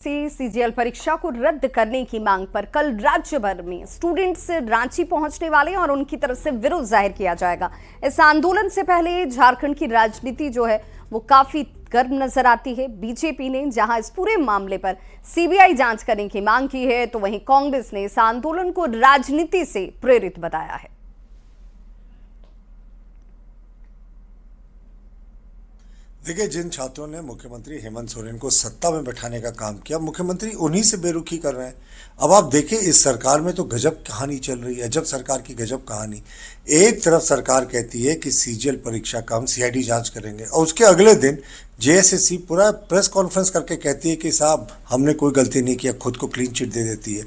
CGL परीक्षा को रद्द करने की मांग पर कल राज्य भर में स्टूडेंट्स रांची पहुंचने वाले और उनकी तरफ से विरोध जाहिर किया जाएगा। इस आंदोलन से पहले झारखंड की राजनीति जो है वो काफी गर्म नजर आती है। बीजेपी ने जहां इस पूरे मामले पर सीबीआई जांच करने की मांग की है, तो वहीं कांग्रेस ने इस आंदोलन को राजनीति से प्रेरित बताया है। देखिए, जिन छात्रों ने मुख्यमंत्री हेमंत सोरेन को सत्ता में बैठाने का काम किया, मुख्यमंत्री उन्हीं से बेरुखी कर रहे हैं। अब आप देखिए, इस सरकार में तो गजब कहानी चल रही है, अजब सरकार की गजब कहानी। एक तरफ सरकार कहती है कि सीजीएल परीक्षा का हम सीआईडी जांच करेंगे, और उसके अगले दिन जेएसएससी पूरा प्रेस कॉन्फ्रेंस करके कहती है कि साहब हमने कोई गलती नहीं किया, खुद को क्लीन चिट दे देती है।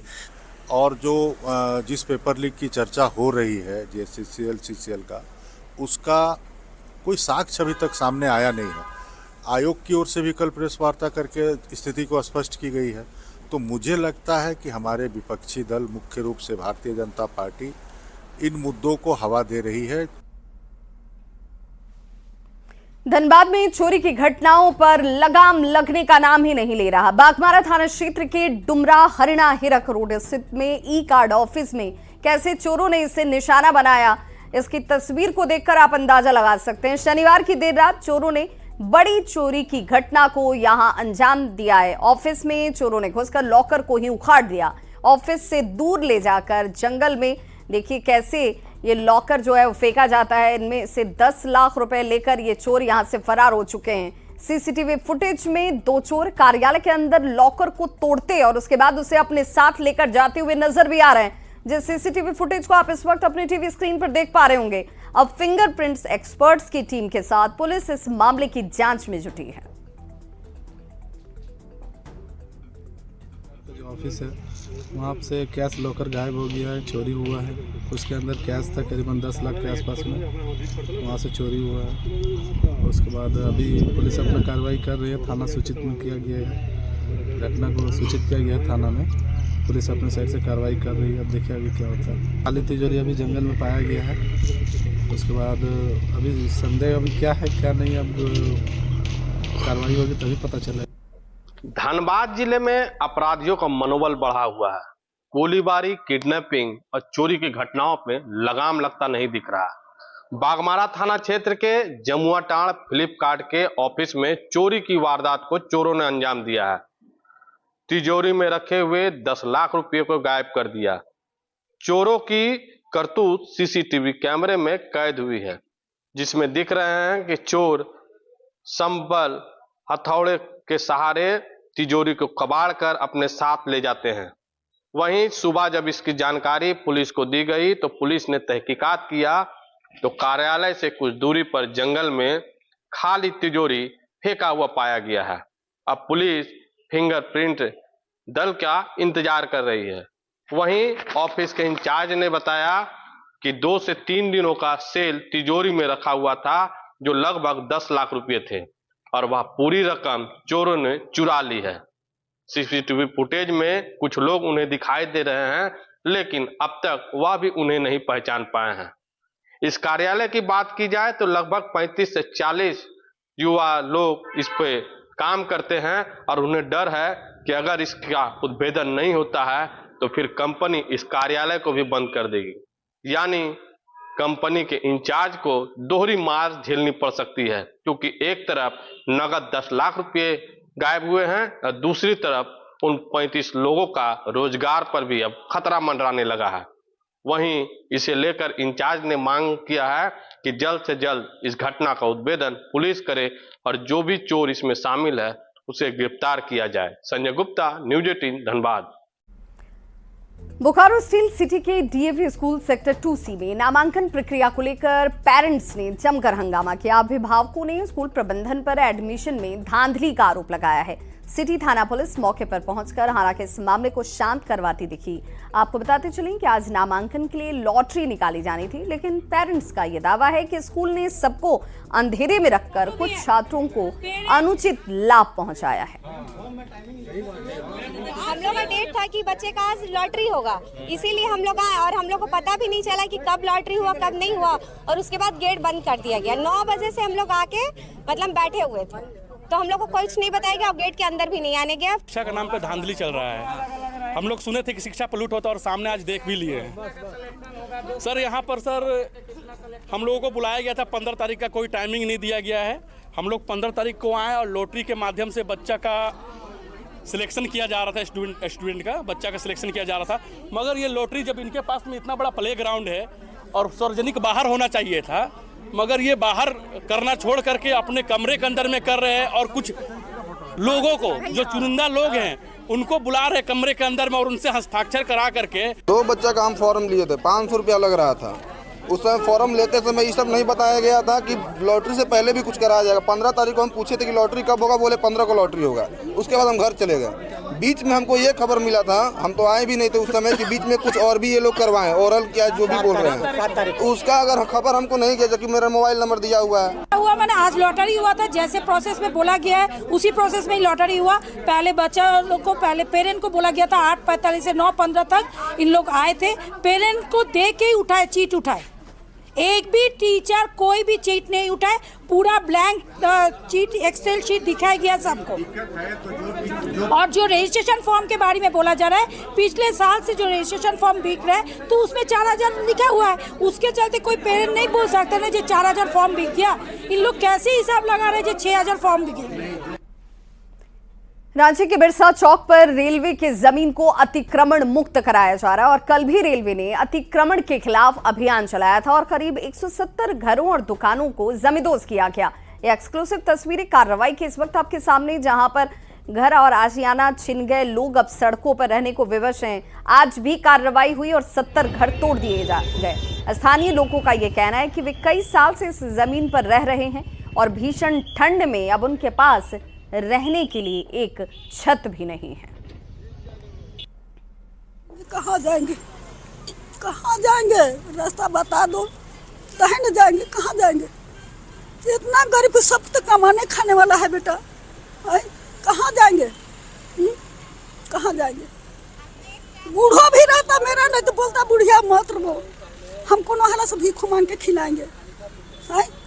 और जो जिस पेपर लीक की चर्चा हो रही है सीजीएल का, उसका कोई साक्ष्य अभी तक सामने आया नहीं है। आयोग की ओर से भी कल प्रेस वार्ता करके स्थिति को स्पष्ट की गई है। तो मुझे लगता है कि हमारे विपक्षी दल, मुख्य रूप से भारतीय जनता पार्टी, इन मुद्दों को हवा दे रही है। धनबाद में चोरी की घटनाओं पर लगाम लगने का नाम ही नहीं ले रहा। बागमारा थाना क्षेत्र के डुमरा हरिणा हिरक रोड स्थित में ई कार्ड ऑफिस में कैसे चोरों ने इसे निशाना बनाया, इसकी तस्वीर को देखकर आप अंदाजा लगा सकते हैं। शनिवार की देर रात चोरों ने बड़ी चोरी की घटना को यहां अंजाम दिया है। ऑफिस में चोरों ने घुसकर लॉकर को ही उखाड़ दिया, ऑफिस से दूर ले जाकर जंगल में देखिए कैसे ये लॉकर जो है वो फेंका जाता है। इनमें से 10 लाख रुपए लेकर ये चोर यहां से फरार हो चुके हैं। सीसीटीवी फुटेज में 2 चोर कार्यालय के अंदर लॉकर को तोड़ते और उसके बाद उसे अपने साथ लेकर जाते हुए नजर भी आ रहे हैं। जिस सीसीटीवी फुटेज को आप इस वक्त अपने टीवी स्क्रीन पर देख पा रहे होंगे। अब फिंगरप्रिंट्स एक्सपर्ट्स की टीम के साथ पुलिस इस मामले की जांच में जुटी है। जो ऑफिस है वहाँ से कैश लॉकर गायब हो गया है, चोरी हुआ है। उसके अंदर कैश था करीबन 10 लाख के आसपास में, वहाँ से चोरी हुआ है। उसके बाद अभी पुलिस अपना कार्रवाई कर रही है, थाना सूचित में किया गया है, घटना को सूचित किया गया है थाना में। पुलिस अपने साइड से कार्रवाई कर रही है। अब देखिए अभी क्या होता है। खाली तिजोरी अभी जंगल में पाया गया है। उसके बाद अभी संदेह अभी क्या है क्या नहीं, अब कार्रवाई होगी तभी पता चलेगा। धनबाद जिले में अपराधियों का मनोबल बढ़ा हुआ है। गोलीबारी, किडनैपिंग और चोरी की घटनाओं में लगाम लगता नहीं दिख रहा। बागमारा थाना क्षेत्र के जमुआटाड़ फ्लिपकार्ट के ऑफिस में चोरी की वारदात को चोरों ने अंजाम दिया है। तिजोरी में रखे हुए 10 लाख रुपए को गायब कर दिया। चोरों की करतूत सीसीटीवी कैमरे में कैद हुई है, जिसमें दिख रहे हैं कि चोर संबल हथौड़े के सहारे तिजोरी को कबाड़ कर अपने साथ ले जाते हैं। वहीं सुबह जब इसकी जानकारी पुलिस को दी गई तो पुलिस ने तहकीकात किया तो कार्यालय से कुछ दूरी पर जंगल में खाली तिजोरी फेंका हुआ पाया गया है। अब पुलिस फिंगरप्रिंट दल का इंतजार कर रही है। वहीं ऑफिस के इंचार्ज ने बताया कि 2 से 3 दिनों का सेल तिजोरी में रखा हुआ था, जो लगभग 10 लाख रुपए थे, और वह पूरी रकम चोरों ने चुरा ली है। सीसीटीवी फुटेज में कुछ लोग उन्हें दिखाई दे रहे हैं, लेकिन अब तक वह भी उन्हें नहीं पहचान पाए हैं। इस कार्यालय की बात की जाए तो लगभग 35 से 40 युवा लोग इस पे काम करते हैं और उन्हें डर है कि अगर इसका उद्भेदन नहीं होता है तो फिर कंपनी इस कार्यालय को भी बंद कर देगी। यानी कंपनी के इंचार्ज को दोहरी मार झेलनी पड़ सकती है, क्योंकि एक तरफ नगद 10 लाख रुपए गायब हुए हैं और दूसरी तरफ उन 35 लोगों का रोजगार पर भी अब खतरा मंडराने लगा है। वहीं इसे लेकर इंचार्ज ने मांग किया है कि जल्द से जल्द इस घटना का उद्भेदन पुलिस करे और जो भी चोर इसमें शामिल है उसे गिरफ्तार किया जाए। Sanjay Gupta, news 18 Dhanbad. Bokaro steel city के डीएवी स्कूल सेक्टर 2C में नामांकन प्रक्रिया को लेकर पेरेंट्स ने जमकर हंगामा किया। अभिभावकों ने स्कूल प्रबंधन पर एडमिशन में धांधली का आरोप लगाया है। सिटी थाना पुलिस मौके पर पहुंचकर हालांकि इस मामले को शांत करवाती दिखी। आपको बताते चलें कि आज नामांकन के लिए लॉटरी निकाली जानी थी, लेकिन पेरेंट्स का यह दावा है कि स्कूल ने सबको अंधेरे में रखकर कुछ छात्रों को अनुचित लाभ पहुंचाया है। हम लोग का डेट था कि बच्चे का आज लॉटरी होगा, इसीलिए हम लोग आए और हम लोग को पता भी नहीं चला कि कब लॉटरी हुआ कब नहीं हुआ, और उसके बाद गेट बंद कर दिया गया। 9 बजे से हम लोग आके मतलब बैठे हुए थे। तो हम लोग को कुछ नहीं बताया गया और गेट के अंदर भी नहीं आने गया। शिक्षा के नाम पे धांधली चल रहा है। हम लोग सुने थे कि शिक्षा पलूट होता है और सामने आज देख भी लिए हैं। सर यहाँ पर सर हम लोगों को बुलाया गया था, 15 तारीख का कोई टाइमिंग नहीं दिया गया है। हम लोग 15 तारीख को आए और लॉटरी के माध्यम से बच्चा का सिलेक्शन किया जा रहा था, स्टूडेंट का बच्चा का सिलेक्शन किया जा रहा था। मगर ये लॉटरी जब इनके पास में इतना बड़ा प्ले ग्राउंड है और सार्वजनिक बाहर होना चाहिए था, मगर ये बाहर करना छोड़ करके अपने कमरे के अंदर में कर रहे हैं और कुछ लोगों को जो चुनिंदा लोग हैं उनको बुला रहे कमरे के अंदर में और उनसे हस्ताक्षर करा करके। 2 बच्चा का हम फॉर्म लिए थे, 500 रुपया लग रहा था। उस समय फॉर्म लेते समय ये सब नहीं बताया गया था कि लॉटरी से पहले भी कुछ कराया जाएगा। 15 तारीख को हम पूछे थे कि लॉटरी कब होगा, बोले 15 को लॉटरी होगा। उसके बाद हम घर चले गए। बीच में हमको ये खबर मिला था, हम तो आए भी नहीं थे उस समय, कि बीच में कुछ और भी ये लोग करवाएं, ओरल क्या जो भी बोल रहे हैं। उसका अगर खबर हमको नहीं किया, जबकि मेरा मोबाइल नंबर दिया हुआ है। मैंने आज लॉटरी हुआ था, जैसे प्रोसेस में बोला गया है उसी प्रोसेस में ही लॉटरी हुआ। पहले बच्चा लोग को, पहले पेरेंट को बोला गया था 8:45 से 9:15 तक इन लोग आए थे। पेरेंट को दे के ही उठाए, चीट उठाए। एक भी टीचर कोई भी चीट नहीं उठाए, पूरा ब्लैंक चीट एक्सेल शीट दिखाया गया सबको। और जो रजिस्ट्रेशन फॉर्म के बारे में बोला जा रहा है, पिछले साल से जो रजिस्ट्रेशन फॉर्म बिक रहा है तो उसमें 4000 लिखा हुआ है। उसके चलते कोई पेरेंट नहीं बोल सकता ना जो 4000 फॉर्म बिक गया। इन लोग कैसे हिसाब लगा रहे हैं जो 6000 फॉर्म बिके। रांची के बिरसा चौक पर रेलवे की जमीन को अतिक्रमण मुक्त कराया जा रहा है और कल भी रेलवे ने अतिक्रमण के खिलाफ अभियान चलाया था और करीब 170 घरों और दुकानों को जमींदोज किया गया। ये एक्सक्लूसिव तस्वीरें कार्रवाई की इस वक्त आपके सामने, जहां पर घर और आशियाना छिन गए लोग अब सड़कों पर रहने को विवश हैं। आज भी कार्रवाई हुई और 70 घर तोड़ दिए गए। स्थानीय लोगों का यह कहना है कि वे कई साल से इस जमीन पर रह रहे हैं और भीषण ठंड में अब उनके पास रहने के लिए एक छत भी नहीं है। कहाँ जाएंगे, कहाँ जाएंगे, रास्ता बता दो, कहीं न जाएंगे, कहाँ जाएंगे। इतना गरीब सब तो कमाने खाने वाला है बेटा, कहाँ जाएंगे, कहाँ जाएंगे। बूढ़ा भी रहता मेरा, नहीं तो बोलता बुढ़िया मत रहो, हम कोनो हाला से भीख मांग के खिलाएंगे।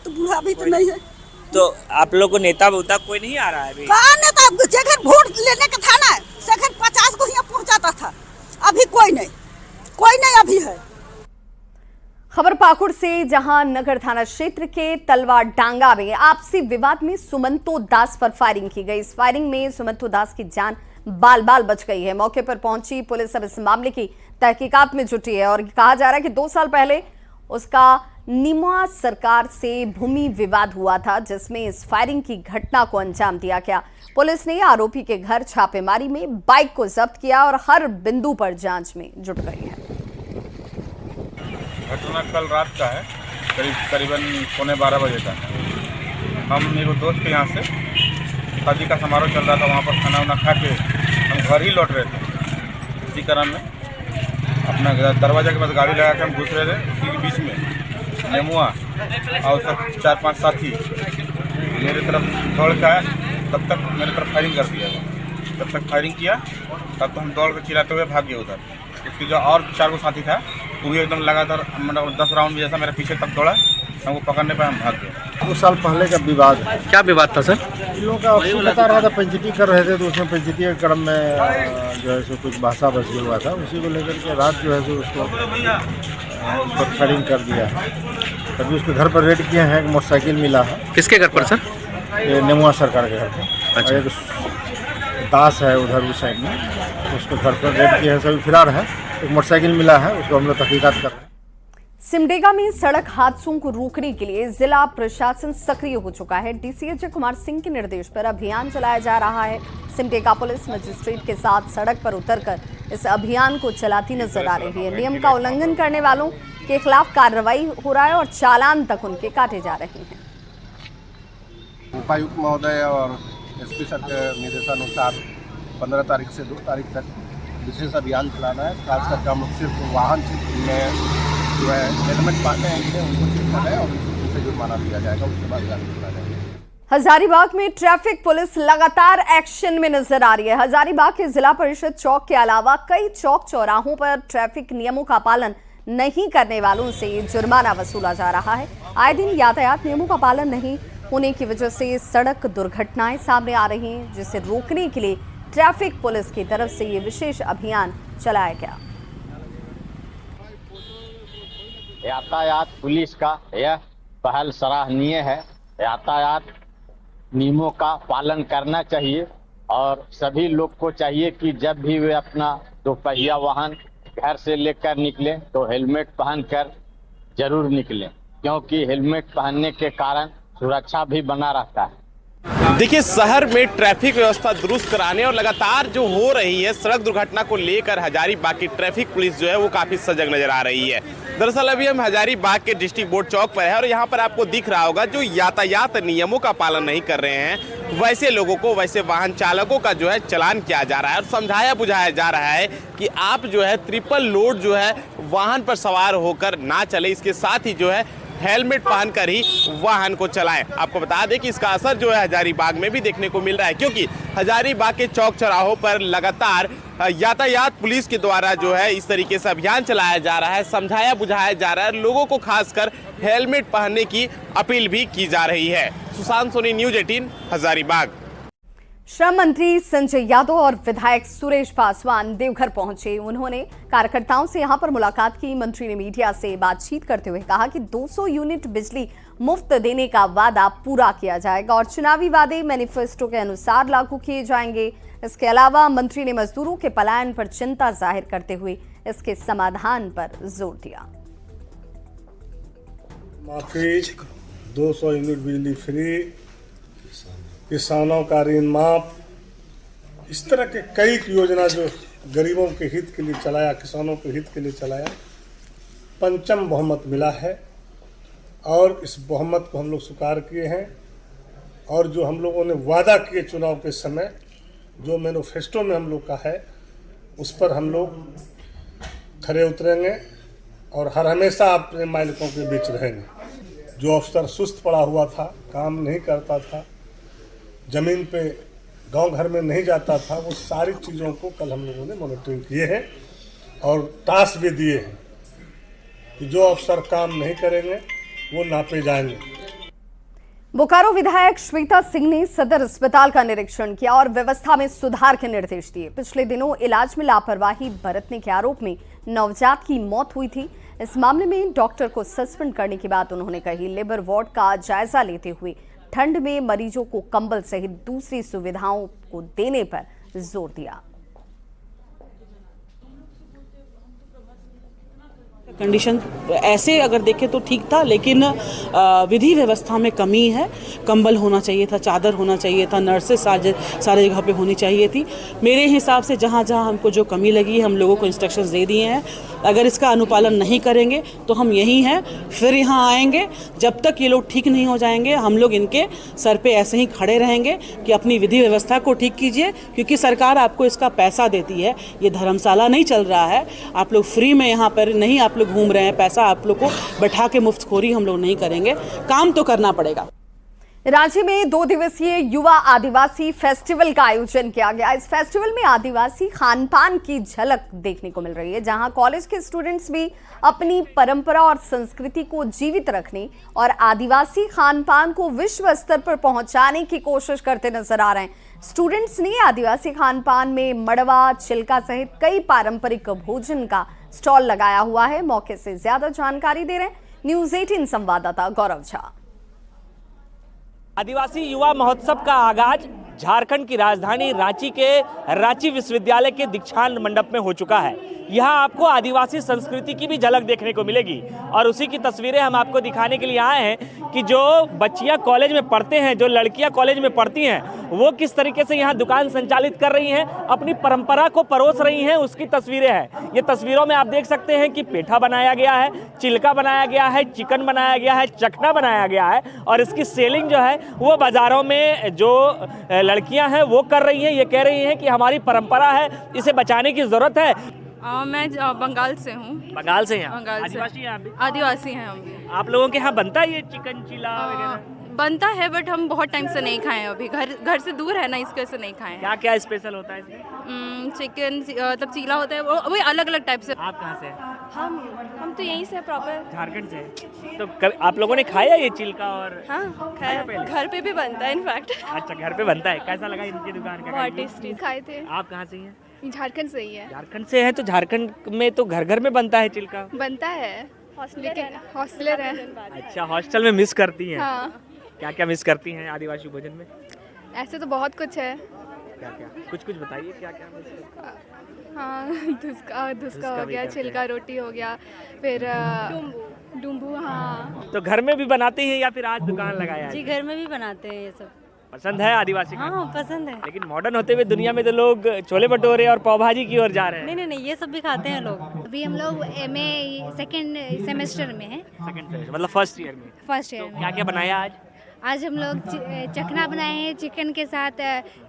तो बूढ़ा भी तो नहीं है। तो आप लोग को नेता वोता कोई नहीं आ रहा है अभी? कहाँ नेता, जगह वोट लेने का था ना, जगह 50 को यहाँ पहुँचाता था, अभी कोई नहीं अभी है। खबर पाकुड़ से, जहां नगर थाना क्षेत्र के तलवार डांगा में आपसी विवाद में सुमंतो दास पर फायरिंग की गई। इस फायरिंग में सुमंतो दास की जान बाल बाल बच गई है। मौके पर पहुंची पुलिस अब इस मामले की तहकीकात में जुटी है और कहा जा रहा है कि 2 साल पहले उसका निमुआ सरकार से भूमि विवाद हुआ था, जिसमें इस फायरिंग की घटना को अंजाम दिया गया। पुलिस ने आरोपी के घर छापेमारी में बाइक को जब्त किया और हर बिंदु पर जांच में जुट गई है। घटना कल रात का है, करीबन 11:15 बजे का। हम मेरे दोस्त के यहाँ से शादी का समारोह चल रहा था, वहाँ पर खाना वाना खा के हम घर ही लौट रहे थे। इसी क्रम में अपना दरवाजा के पास गाड़ी लगा के हम घुस रहे थे। उसी के बीच में नेमुआ और सब 4-5 साथी मेरे तरफ दौड़ के आया, तब तक मेरे तरफ फायरिंग कर दिया। तब तक फायरिंग किया, तब तो हम दौड़ के चिल्लाते हुए भाग गए उधर। उसकी जो और 4 को साथी था वो भी एकदम लगातार मतलब 10 राउंड जैसा मेरे पीछे तक दौड़ा, हमको पकड़ने पर हम भाग गए। 2 साल पहले का विवाद। क्या विवाद था सर? इन लोगों का बता रहा था, पंचायती कर रहे थे, तो उसमें पंचायती के क्रम में जो है सो कुछ भाषा बसी हुआ था। उसी को लेकर के रात जो है सो उसको फायरिंग कर दिया है। तभी उसके घर पर रेड किए हैं, एक मोटरसाइकिल मिला है। किसके घर पर सर? ये नेमुआ सरकार के घर पर। अच्छा। एक दास है उधर उस साइड में, उसके घर पर रेड किए हैं, सभी फिरार है। एक मोटरसाइकिल मिला है, उसको हम लोग तहकीकात कर रहे हैं। सिमडेगा में सड़क हादसों को रोकने के लिए जिला प्रशासन सक्रिय हो चुका है। डीसीएच कुमार सिंह के निर्देश पर अभियान चलाया जा रहा है। सिमडेगा पुलिस मजिस्ट्रेट के साथ सड़क पर उतरकर इस अभियान को चलाती नजर आ रही है। नियम का उल्लंघन करने वालों के खिलाफ कार्रवाई हो रहा है और चालान तक उनके काटे जा रहे हैं। उपायुक्त महोदय और एसपी सर के निर्देशानुसार 15 तारीख से 2 तारीख तक विशेष अभियान चलाना है। खास करके हम लोग सिर्फ वाहन में जो है हेलमेट पहने हैं उनको चेक करना है और उनसे जुर्माना दिया जाएगा। उसके बाद गाड़ी चला जाएगा। हजारीबाग में ट्रैफिक पुलिस लगातार एक्शन में नजर आ रही है। हजारीबाग के जिला परिषद चौक के अलावा कई चौक चौराहों पर ट्रैफिक नियमों का पालन नहीं करने वालों से जुर्माना वसूला जा रहा है। आए दिन यातायात नियमों का पालन नहीं होने की वजह से सड़क दुर्घटनाएं सामने आ रही हैं, जिसे रोकने के लिए ट्रैफिक पुलिस की तरफ से ये विशेष अभियान चलाया गया। यातायात पुलिस का यह पहल सराहनीय है। यातायात नियमों का पालन करना चाहिए और सभी लोग को चाहिए कि जब भी वे अपना दोपहिया वाहन घर से लेकर निकलें तो हेलमेट पहनकर जरूर निकलें, क्योंकि हेलमेट पहनने के कारण सुरक्षा भी बना रहता है। देखिए, शहर में ट्रैफिक व्यवस्था दुरुस्त कराने और लगातार जो हो रही है सड़क दुर्घटना को लेकर हजारीबाग की ट्रैफिक पुलिस जो है वो काफी सजग नजर आ रही है। दरअसल अभी हम हजारीबाग के डिस्ट्रिक्ट बोर्ड चौक पर है और यहाँ पर आपको दिख रहा होगा जो यातायात नियमों का पालन नहीं कर रहे हैं वैसे लोगों को, वैसे वाहन चालकों का जो है चालान किया जा रहा है और समझाया बुझाया जा रहा है कि आप जो है ट्रिपल लोड जो है वाहन पर सवार होकर ना चले, इसके साथ ही जो है हेलमेट पहनकर ही वाहन को चलाएं। आपको बता दें कि इसका असर जो है हजारीबाग में भी देखने को मिल रहा है, क्योंकि हजारीबाग के चौक चौराहों पर लगातार यातायात पुलिस के द्वारा जो है इस तरीके से अभियान चलाया जा रहा है, समझाया बुझाया जा रहा है, लोगों को खासकर हेलमेट पहनने की अपील भी की जा रही है। सुशांत सोनी, न्यूज़ 18, हजारीबाग। श्रम मंत्री संजय यादव और विधायक सुरेश पासवान देवघर पहुंचे। उन्होंने कार्यकर्ताओं से यहां पर मुलाकात की। मंत्री ने मीडिया से बातचीत करते हुए कहा कि 200 यूनिट बिजली मुफ्त देने का वादा पूरा किया जाएगा और चुनावी वादे मैनिफेस्टो के अनुसार लागू किए जाएंगे। इसके अलावा मंत्री ने मजदूरों के पलायन पर चिंता जाहिर करते हुए इसके समाधान पर जोर दिया। माफी, 200 यूनिट बिजली फ्री, किसानों का ऋण माफ, इस तरह के कई योजना जो गरीबों के हित के लिए चलाया, किसानों के हित के लिए चलाया, पंचम बहुमत मिला है और इस बहुमत को हम लोग स्वीकार किए हैं। और जो हम लोगों ने वादा किए चुनाव के समय, जो मैनिफेस्टो में हम लोग का है, उस पर हम लोग खरे उतरेंगे और हर हमेशा अपने मालिकों के बीच रहेंगे। जो अफसर सुस्त पड़ा हुआ था, काम नहीं करता था, जमीन पे गांव घर में नहीं जाता था, वो सारी चीज़ों को कल हम लोगों ने मॉनिटरिंग किए हैं और टास्क भी दिए हैं कि जो अफसर काम नहीं करेंगे वो नापे जाएंगे। बोकारो विधायक श्वेता सिंह ने सदर अस्पताल का निरीक्षण किया और व्यवस्था में सुधार के निर्देश दिए। पिछले दिनों इलाज में लापरवाही बरतने के आरोप में नवजात की मौत हुई थी। इस मामले में डॉक्टर को सस्पेंड करने की बात उन्होंने कही। लेबर वार्ड का जायजा लेते हुए ठंड में मरीजों को कंबल सहित दूसरी सुविधाओं को देने पर जोर दिया। कंडीशन ऐसे अगर देखें तो ठीक था, लेकिन विधि व्यवस्था में कमी है। कंबल होना चाहिए था, चादर होना चाहिए था, नर्सेस सारे जगह पे होनी चाहिए थी। मेरे हिसाब से जहाँ जहाँ हमको जो कमी लगी है, हम लोगों को इंस्ट्रक्शंस दे दिए हैं। अगर इसका अनुपालन नहीं करेंगे तो हम यहीं हैं, फिर यहाँ आएंगे। जब तक ये लोग ठीक नहीं हो जाएंगे, हम लोग इनके सर पे ऐसे ही खड़े रहेंगे कि अपनी विधि व्यवस्था को ठीक कीजिए, क्योंकि सरकार आपको इसका पैसा देती है। ये धर्मशाला नहीं चल रहा है, आप लोग फ्री में यहाँ पर नहीं आप लोग घूम रहे हैं। पैसा आप लोग को बैठा के मुफ्तखोरी हम लोग नहीं करेंगे, काम तो करना पड़ेगा। रांची में 2 दिवसीय युवा आदिवासी फेस्टिवल का आयोजन किया गया। इस फेस्टिवल में आदिवासी खान पान की झलक देखने को मिल रही है, जहां कॉलेज के स्टूडेंट्स भी अपनी परंपरा और संस्कृति को जीवित रखने और आदिवासी खान पान को विश्व स्तर पर पहुंचाने की कोशिश करते नजर आ रहे हैं। स्टूडेंट्स ने आदिवासी खान पान में मड़वा, चिल्का सहित कई पारंपरिक भोजन का स्टॉल लगाया हुआ है। मौके से ज्यादा जानकारी दे रहे हैं न्यूज़ 18 संवाददाता गौरव झा। आदिवासी युवा महोत्सव का आगाज झारखंड की राजधानी रांची के रांची विश्वविद्यालय के दीक्षांत मंडप में हो चुका है। यहाँ आपको आदिवासी संस्कृति की भी झलक देखने को मिलेगी और उसी की तस्वीरें हम आपको दिखाने के लिए आए हैं कि जो बच्चियाँ कॉलेज में पढ़ते हैं, जो लड़कियाँ कॉलेज में पढ़ती हैं, वो किस तरीके से यहाँ दुकान संचालित कर रही हैं, अपनी परंपरा को परोस रही हैं, उसकी तस्वीरें हैं। ये तस्वीरों में आप देख सकते हैं कि पेठा बनाया गया है, चिल्का बनाया गया है, चिकन बनाया गया है, चखना बनाया गया है और इसकी सेलिंग जो है वो बाज़ारों में जो लड़कियां हैं वो कर रही हैं। ये कह रही हैं कि हमारी परंपरा है, इसे बचाने की ज़रूरत है। मैं बंगाल से हूँ। बंगाल से हैं? बंगाल आदिवासी हैं आप भी? आदिवासी हैं हम भी। आप लोगों के यहाँ बनता है ये चिकन चिला वगैरह? बनता है बट हम बहुत टाइम से नहीं खाए हैं। अभी घर से दूर है ना, इसके वजह से नहीं खाए हैं। क्या क्या स्पेशल होता है इसमें? चिकन तब चीला होता है, वो अलग अलग टाइप से। आप कहाँ से हैं? हम तो यहीं से प्रॉपर झारखंड से। तो आप लोगों ने खाया ये चिल्का? और हाँ खाया, घर पे भी बनता है इनफैक्ट। अच्छा, घर पे बनता है। कैसा लगा इनकी दुकान का? बहुत टेस्टी खाए थे। आप कहाँ से हैं? झारखंड से ही है। झारखंड से है तो झारखंड में तो घर घर में बनता है चिल्का। बनता है, लेकिन हॉस्टलर है। अच्छा, हॉस्टल में मिस करती हैं? हाँ। क्या क्या मिस करती हैं आदिवासी भोजन में? ऐसे तो बहुत कुछ है। क्या क्या? कुछ बताइए, क्या क्या मिस करती हैं? हाँ, धुसका हो गया, छिलका रोटी हो गया, फिर डुम्बू। हाँ, तो घर में भी बनाते हैं या फिर आज दुकान लगाया है? जी घर में भी बनाते हैं ये सब। पसंद है आदिवासी हाँ पसंद है। लेकिन मॉडर्न होते हुए दुनिया में तो लोग छोले भटूरे और पाव भाजी की ओर जा रहे हैं। नहीं, ये सब भी खाते हैं लोग। अभी हम लोग MA सेकेंड सेमेस्टर में हैं। सेकंड सेमेस्टर मतलब फर्स्ट ईयर में? फर्स्ट ईयर में। क्या क्या बनाया आज? आज हम लोग चखना बनाए हैं, चिकन के साथ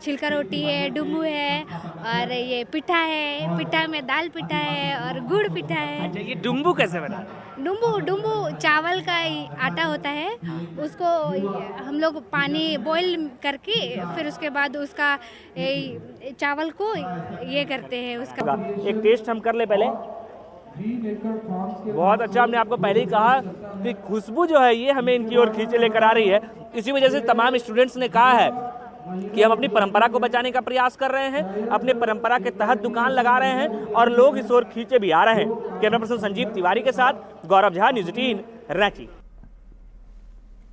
छिलका रोटी है, डुम्बू है और ये पिठा है, पिठा में दाल पिठा है और गुड़ पिठा है। अच्छा, ये डुम्बू कैसे बना? डुम्बू चावल का आटा होता है, उसको हम लोग पानी बॉईल करके फिर उसके बाद उसका चावल को ये करते हैं। उसका एक टेस्ट हम कर ले पहले। बहुत अच्छा। हमने आपको पहले ही कहा कि खुशबू जो है ये हमें इनकी ओर खींचे लेकर आ रही है। इसी वजह से तमाम स्टूडेंट्स ने कहा है कि हम अपनी परंपरा को बचाने का प्रयास कर रहे हैं, अपने परंपरा के तहत दुकान लगा रहे हैं और लोग इस ओर खींचे भी आ रहे हैं। कैमरा पर्सन संजीव तिवारी के साथ गौरव झा, न्यूज़ 18 रांची।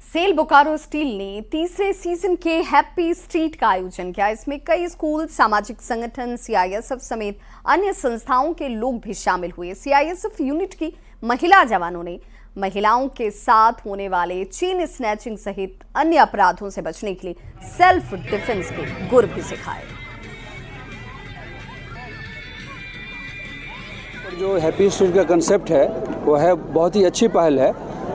सेल बोकारो स्टील ने तीसरे सीजन के हैप्पी स्ट्रीट का आयोजन किया। इसमें कई स्कूल, सामाजिक संगठन, CISF समेत अन्य संस्थाओं के लोग भी शामिल हुए। CISF यूनिट की महिला जवानों ने महिलाओं के साथ होने वाले चेन स्नैचिंग सहित अन्य अपराधों से बचने के लिए सेल्फ डिफेंस के गुर भी सिखाए। जो हैप्पी स्ट्रीट का कंसेप्ट है वो है बहुत ही अच्छी पहल है।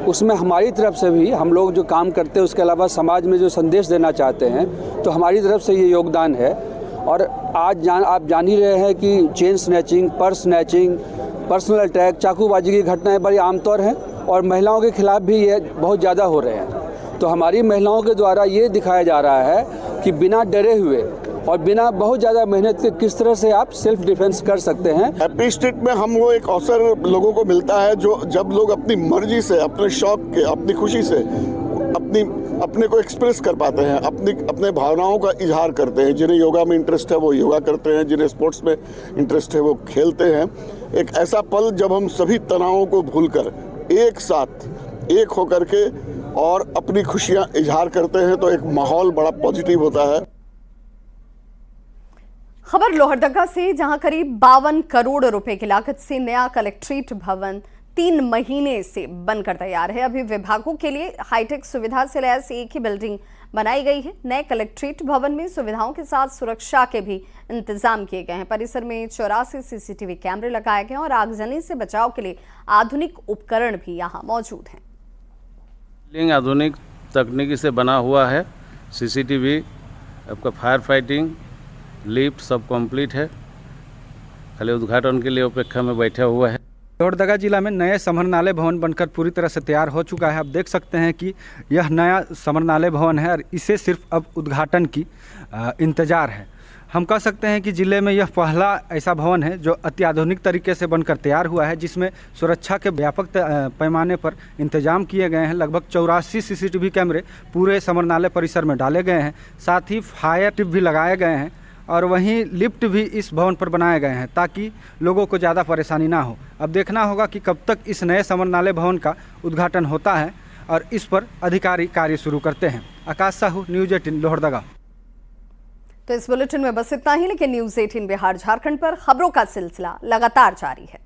उसमें हमारी तरफ से भी हम लोग जो काम करते हैं, उसके अलावा समाज में जो संदेश देना चाहते हैं, तो हमारी तरफ से ये योगदान है। और आज आप जान ही रहे हैं कि chain snatching, purse snatching, personal attack, चाकूबाजी की घटनाएं बड़ी आमतौर हैं और महिलाओं के खिलाफ भी ये बहुत ज़्यादा हो रहे हैं। तो हमारी महिलाओं के द्वारा ये दिखाया जा रहा है कि बिना डरे हुए और बिना बहुत ज़्यादा मेहनत के किस तरह से आप सेल्फ डिफेंस कर सकते हैं। हैप्पी स्ट्रीट में हम वो एक अवसर लोगों को मिलता है जो जब लोग अपनी मर्जी से, अपने शौक के, अपनी खुशी से अपने को एक्सप्रेस कर पाते हैं, अपने भावनाओं का इजहार करते हैं। जिन्हें योगा में इंटरेस्ट है वो योगा करते हैं, जिन्हें स्पोर्ट्स में इंटरेस्ट है वो खेलते हैं। एक ऐसा पल जब हम सभी तनावों को भूलकर एक साथ एक होकर के और अपनी खुशियां इजहार करते हैं तो एक माहौल बड़ा पॉजिटिव होता है। खबर लोहरदगा से, जहां करीब 52 करोड़ रुपए की लागत से नया कलेक्ट्रेट भवन 3 महीने से बनकर तैयार है। अभी विभागों के लिए हाईटेक सुविधा से लैस एक ही बिल्डिंग बनाई गई है। नए कलेक्ट्रेट भवन में सुविधाओं के साथ सुरक्षा के भी इंतजाम किए गए हैं। परिसर में 84 CCTV कैमरे लगाए गए हैं और आगजनी से बचाव के लिए आधुनिक उपकरण भी यहाँ मौजूद हैं। बिल्डिंग आधुनिक तकनीकी से बना हुआ है। CCTV, आपका फायर फाइटिंग, लिफ्ट सब कंप्लीट है। खाली उद्घाटन के लिए अपेक्षा में बैठा हुआ है। लोहरदगा जिला में नए समरनालय भवन बनकर पूरी तरह से तैयार हो चुका है। आप देख सकते हैं कि यह नया समरनालय भवन है और इसे सिर्फ अब उद्घाटन की इंतज़ार है। हम कह सकते हैं कि ज़िले में यह पहला ऐसा भवन है जो अत्याधुनिक तरीके से बनकर तैयार हुआ है, जिसमें सुरक्षा के व्यापक पैमाने पर इंतजाम किए गए हैं। लगभग 84 CCTV कैमरे पूरे समरनालय परिसर में डाले गए हैं। साथ ही फायर टिप भी लगाए गए हैं और वहीं लिफ्ट भी इस भवन पर बनाए गए हैं ताकि लोगों को ज़्यादा परेशानी ना हो। अब देखना होगा कि कब तक इस नए समरनालय भवन का उद्घाटन होता है और इस पर अधिकारी कार्य शुरू करते हैं। आकाश साहू, न्यूज़ 18 लोहरदगा। तो इस बुलेटिन में बस इतना ही, लेकिन न्यूज़ 18 बिहार झारखंड पर खबरों का सिलसिला लगातार जारी है।